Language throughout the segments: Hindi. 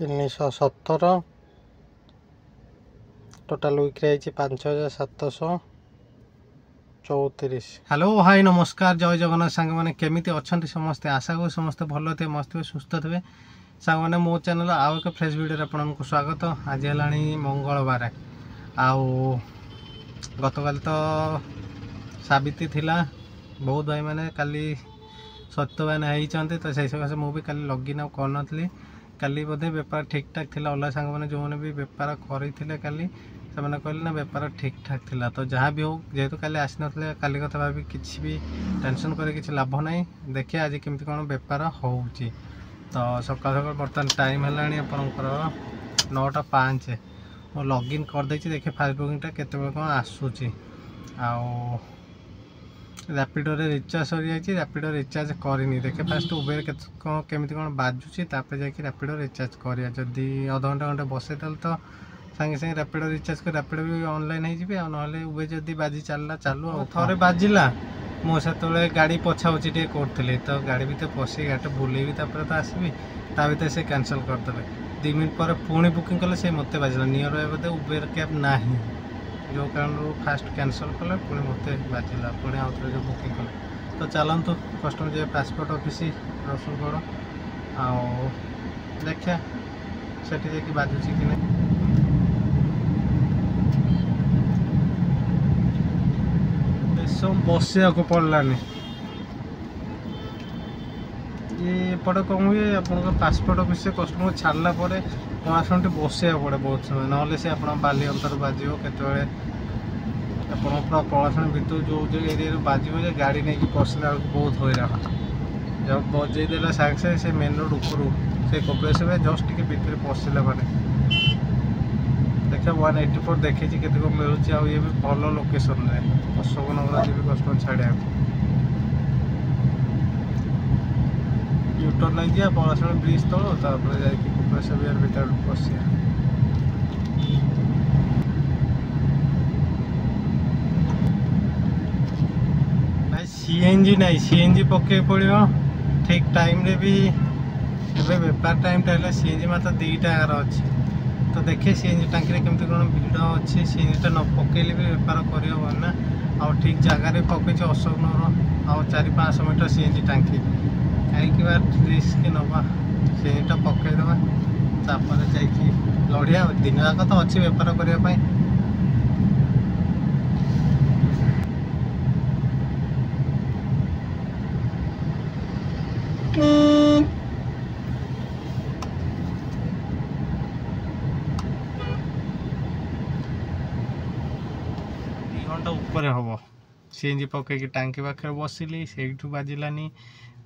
317 टोटाल विक्री 5734। हेलो भाई नमस्कार, जय जगन्नाथ सांग मैंने केमी अच्छा समस्ते आशा करूँ समस्ते भल थे, मस्त थे, सुस्थ थे। सांग मैंने मो चैनल आउ एक फ्रेश वीडियो आपको स्वागत। आज है मंगलवार आउ गतकाल तो साबित्री थिला, बहुत भाई मैंने काली सत्यवान होती तो से सकाशे मुझे काली लॉगिन करनी। काली बोधे बेपार ठीक ठाक थिला, अल्लाह सांग मैंने जो मैंने भी बेपार करते काली से कहले ना बेपार ठीक ठाक थिला। तो जहाँ भी हो जेहेतु काली आसी नथिले काली कथा भाभी किसी भी टेंशन करे किसी लाभ ना। देखिए आज केमती कौन बेपार होउची। तो सकाल सकाल बर्तमान टाइम है आपंकर 9:05 मो लॉगिन करदे। देखिए फास्ट बुकिंगटा केत कौन आसूची। रैपिडो रे रिचार्ज सरी जाइए, रैपिडो रिचार्ज करनी। देखिए फास्ट उबेर केमती कौन बाजुची तापर जाकि रैपिडो रिचार्ज करिया। जदि अध घंटा घंटे बसे तो सांगे सांगे रैपिडो रिचार्ज कर रैपिडो भी ऑनलाइन हो ना उबेर जदि बाजी चलला चालू थे बाजिला मुझे गाड़ी पछा पछी टे करी तो गाड़ी भर पशि गाड़ी बुलेबी तो आसबि ता भर से कैंसल करदे। 2 मिनट पर पुणी बुकिंग कले से मत बाजिला नियर बोधे उबेर कैब ना जो कारण फास्ट कैंसल कले पुणी मत बाजिला पुणी आउ थे जो बुकिंग कले। तो चलतु कस्टमर जो पासपोर्ट ऑफिस रसुलगढ़ आओ देखा से बाजुची कि नहीं। सब बसिया को पड़लानी ये एपटे कौन हुए आप पासपोर्ट ऑफिस से कस्टमर छाड़ला पणाशुण बसिया पड़े बहुत समय ना से आप बाली अंतर बाजो केतवे आप पणाशुण भितर जो जो एरिया बाजो गाड़ी नहीं पशिला बेलू बहुत हैरान। जब बजेदेला सागे सागे से मेन रोड उपरू से कपिलेश जस्ट टे भितर पशिला मैंने देखा 184 देखी के मिलूँ। आ ये भी भल लोकेशन में अशोकनगर जी कस्टमर छाड़ा यूटर्न नहीं दिया पलाशुण ब्रिज तल तापर कपिलेश बिहार भर पशिया। भाई सीएनजी नहीं सीएनजी पके पड़ो ठीक टाइम रे भी बेपार टाइम है सीएनजी मात्र 2टा अच्छी। तो देखिए सीएनजी टांकी केमती कौन भिड़ अच्छी सीएनजी न पकेले भी बेपार करहबन ना। आ ठीक जगार पकई अशोकनगर आ 400-500 मीटर सीएनजी टांकी कहीं बार रिस्क नवा सीएनजीटा पकईदे तापर जा लड़िया दिन जाक तो अच्छी बेपार करने। घंटा ऊपर हम सीएनजी पकईकि टांकी पाखे बसिली से बाजिलानी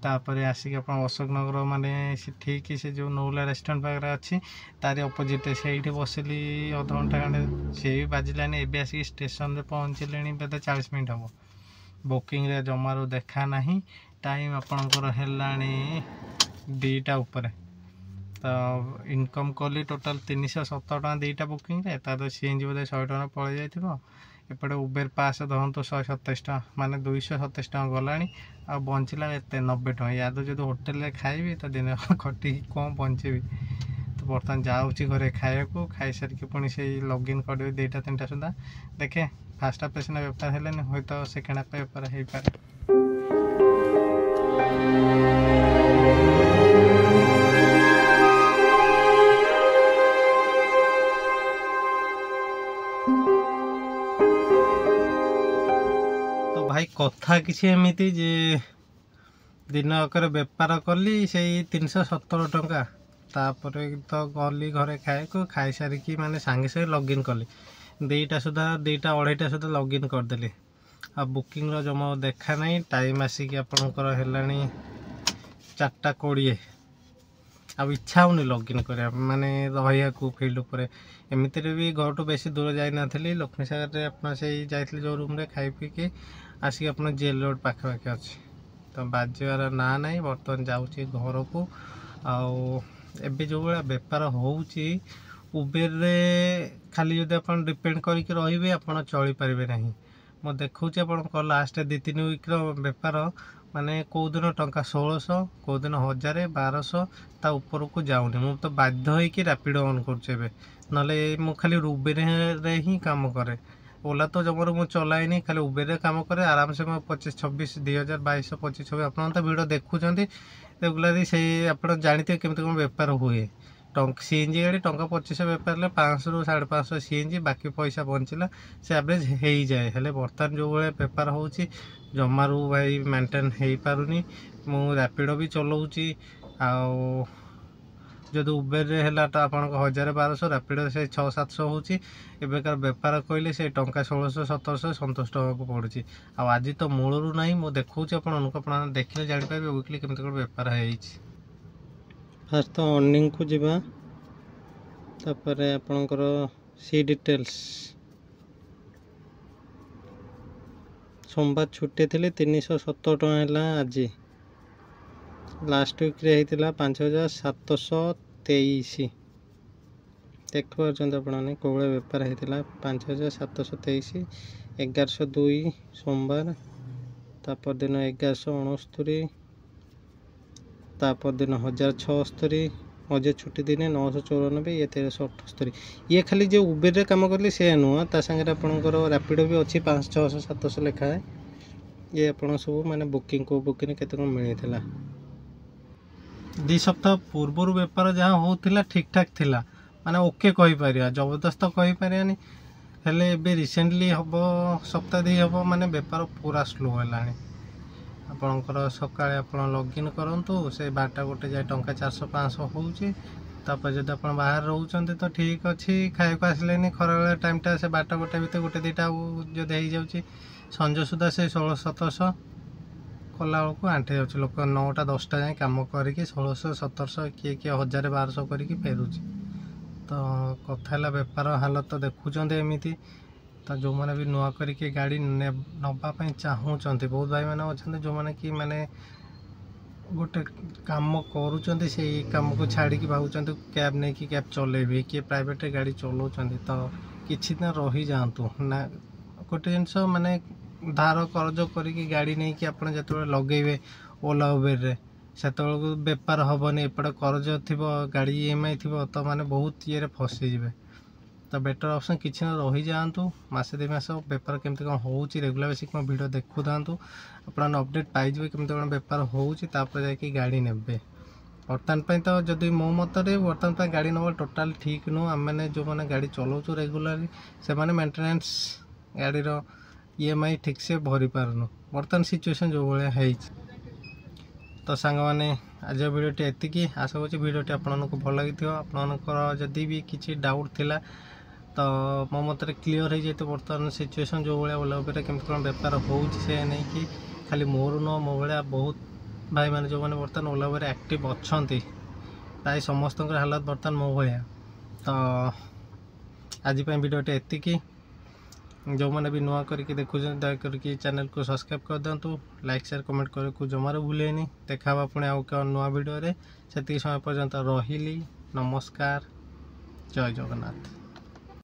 तापर आसिक आप अशोकनगर माने ठीक से जो नौला रेस्टोरेंट पाखे अच्छी तार अपोजिट से बसिली अध घंटा खंडे से भी बाजिलानी। एवं आसिक स्टेशन में पहुँचले बोधे 40 मिनट हम बुकिंग रे जमारू देखा ना। टाइम आपणकर है 2टा उपर तो इनकम कली टोटाल 317 टका 2टा बुकिंग रे तार सीएनजी बोधे 100 टका पड़े जाइए। एपटे उबेर पास धरतु 127 टका माने 227 टका गला आ बंचला एत 90 टका। याद जो होटेल खाइबी तो दिन खटी कौन बचेबी। तो बर्तमान जाऊँगी घरे खाया खाई सारिक पुणी से लॉगिन कर 2टा-3टा सुधा। देखे फास्ट हाफ सीना बेपार है हूँ तो सेकेंड हाफ बेपार हो पाए। भाई कथा किसी एमती जे दिन आकर बेपार कली से 317 टका तापर तो गली घरे खाई सारिकी माने सांगे सांगे लॉगिन कली 2टा सुधा 2:30 सुधा लॉगिन करदेली। आ बुकिंग जमा देखा नहीं टाइम आसिक आपंकर है 4:20 अब इच्छा होनी लॉगिन करा माने रहा फील्ड उपर। एमती भी घर तो बेसी दूर जाई नथली लक्ष्मी सागर आप जाइए जो रूम रे खाई पीके आसिक आप जेल रोड पाखे अच्छी। तो बाजार ना ना बर्तमान जाऊँगी घर को आबे जो भाया बेपार होउची उबेर रे खाली जब आप डिपेंड करके रही आप चली पारे ना। मैं देखा आप लास्ट 2-3 वीक्र बेपार माने कौ दिन टंका 1600 कौ दिन 1000 1200 ता ऊपर को जाऊनी मु तो बाध्य होइकि रैपिडो ऑन करुचे नले मु खाली उबेर रे ही काम करे ओला तो जबर मु चलाइनी खाली उबेर रे काम करे आराम से मैं 25 26 2022 25 26 आपन तो वीडियो देखुचंती रेगुलरली से आप जानते केमती कौन बेपार हुए सीएनजी गाड़ी टंका 2500 बेपार 500 रू 550 सीएनजी बाकी पैसा बंचला से एवरेज हो जाए हेले बर्तमान जो भाई बेपार हो जमारू भाई मेंटेन हो पारुनी मु रैपिडो भी चलाऊँगी जदि उबेर है तो आप 1000 1200 रैपिडो से 600 700 होची एबेकार बेपार कहले से टंका 1600 1700 संतुष्ट होगा पड़ुची आज तो मूलरू ना मु देखा आप देखने जापारे वीकली केमती कौन बेपार है फास्ट तो अर्निंग को जीवा तापर आपणकर सी डिटेल्स सोमवार छुट्टी थी 370 टका है आज लास्ट वीक रे होता 5723 देखिए आपने कौ भाई बेपार होता 5723 1102 सोमवार तापर दिन 1169 तापर दिन 1076 मजे छुट्टी दिन 994 ये 1378 ये खाली जो उबेर रे काम करली से नुह ता संगे आपणकर रैपिडो भी अच्छी 500 600 700 लिखा है ये आप सब माने बुकिंग को बुकिंग केते कौन मिलता 2 सप्ताह पूर्वर बेपार जहाँ होता ठीक ठाक थिला माने ओके कही पारिया जबरदस्त तो कही पारियानी हेले एबे रिसेंटली हम सप्ताह दी हम माने बेपार पूरा स्लो है आपणकर सकाळे आपण लॉगिन करंतु से 12टा गोटे जाए टंका 400 500 होउची तापर जब आप बाहर रोचंते तो ठीक अच्छी खाए को आसले खरा टाइमटा से 12टा गोटे भीतर गोटे 2टा जब हो जाऊँगी संज सुधा से 1600 1700 कला बेलू आंटे जाऊँ लोक 9टा 10टा जाए कम करके 1600 1700 किए किए 1000 1200 करके फेरुची तो कथा बेपार हालत तो देखुं एमती तो जो मैंने भी नुआ करके गाड़ी नवापाई चाहूँगी बहुत भाई मैंने अच्छा जो मैंने कि माने गोटे काम करुँच से कम को छाड़ी भावुं कैब नहीं कि कैब चलेबी किए प्राइवेट गाड़ी चलाऊँ तो किसी दिन रही जातु ना गोटे जिनस माने धार करज करके गाड़ी नहीं कि आपड़ जो लगे ओला उबेर रे से बेपार हेनी एपटे करज थी गाड़ी EMI थी तो मैंने बहुत ये फसीजे तो बेटर ऑप्शन किसी ना रही जातु मसे 2 मास बेपार केमती कौन हो रेगुलर बेसिक मैं वीडियो देखु था अपन अपडेट पाइबे केमती कौन बेपार होपर जाकि गाड़ी ने बर्तमान तो जदि मो मतरे बर्तमान गाड़ी नवा टोटाल ठीक नुह आम मैंने जो मैंने गाड़ी चलाऊँ रेगुलरली से मैंने मेंटेनेंस गाड़ीर EMI ठीक से भरी पारनु बर्तमान सिचुएशन जो भाया है तो सांग मैंने आज वीडियोटी एतिकी आशा करूँ वीडियोटी आपको भल लगी आपंकर जदि भी किसी डाउट थिला तो मो मत क्लीयर हो जाए बर्तमान सिचुएशन जो भाया ओला उबेर केमती कौन बेपार हो नहीं कि खाली मोर नुह मो भाया बहुत भाई मैंने जो मैंने बर्तमान ओला उबेर एक्टिव अच्छा प्राय समस्त हालत बर्तमान मो भाया तो आज वीडियोटी एतिकी जो मैंने भी नुआ करके देखुं दयाकर चैनल को सब्सक्राइब कर दिंतु लाइक शेयर कमेंट करने जमार भूलेनी देखा पुणी आउ क्या नुआ वीडियो से समय पर्यंत रही नमस्कार जय जगन्नाथ।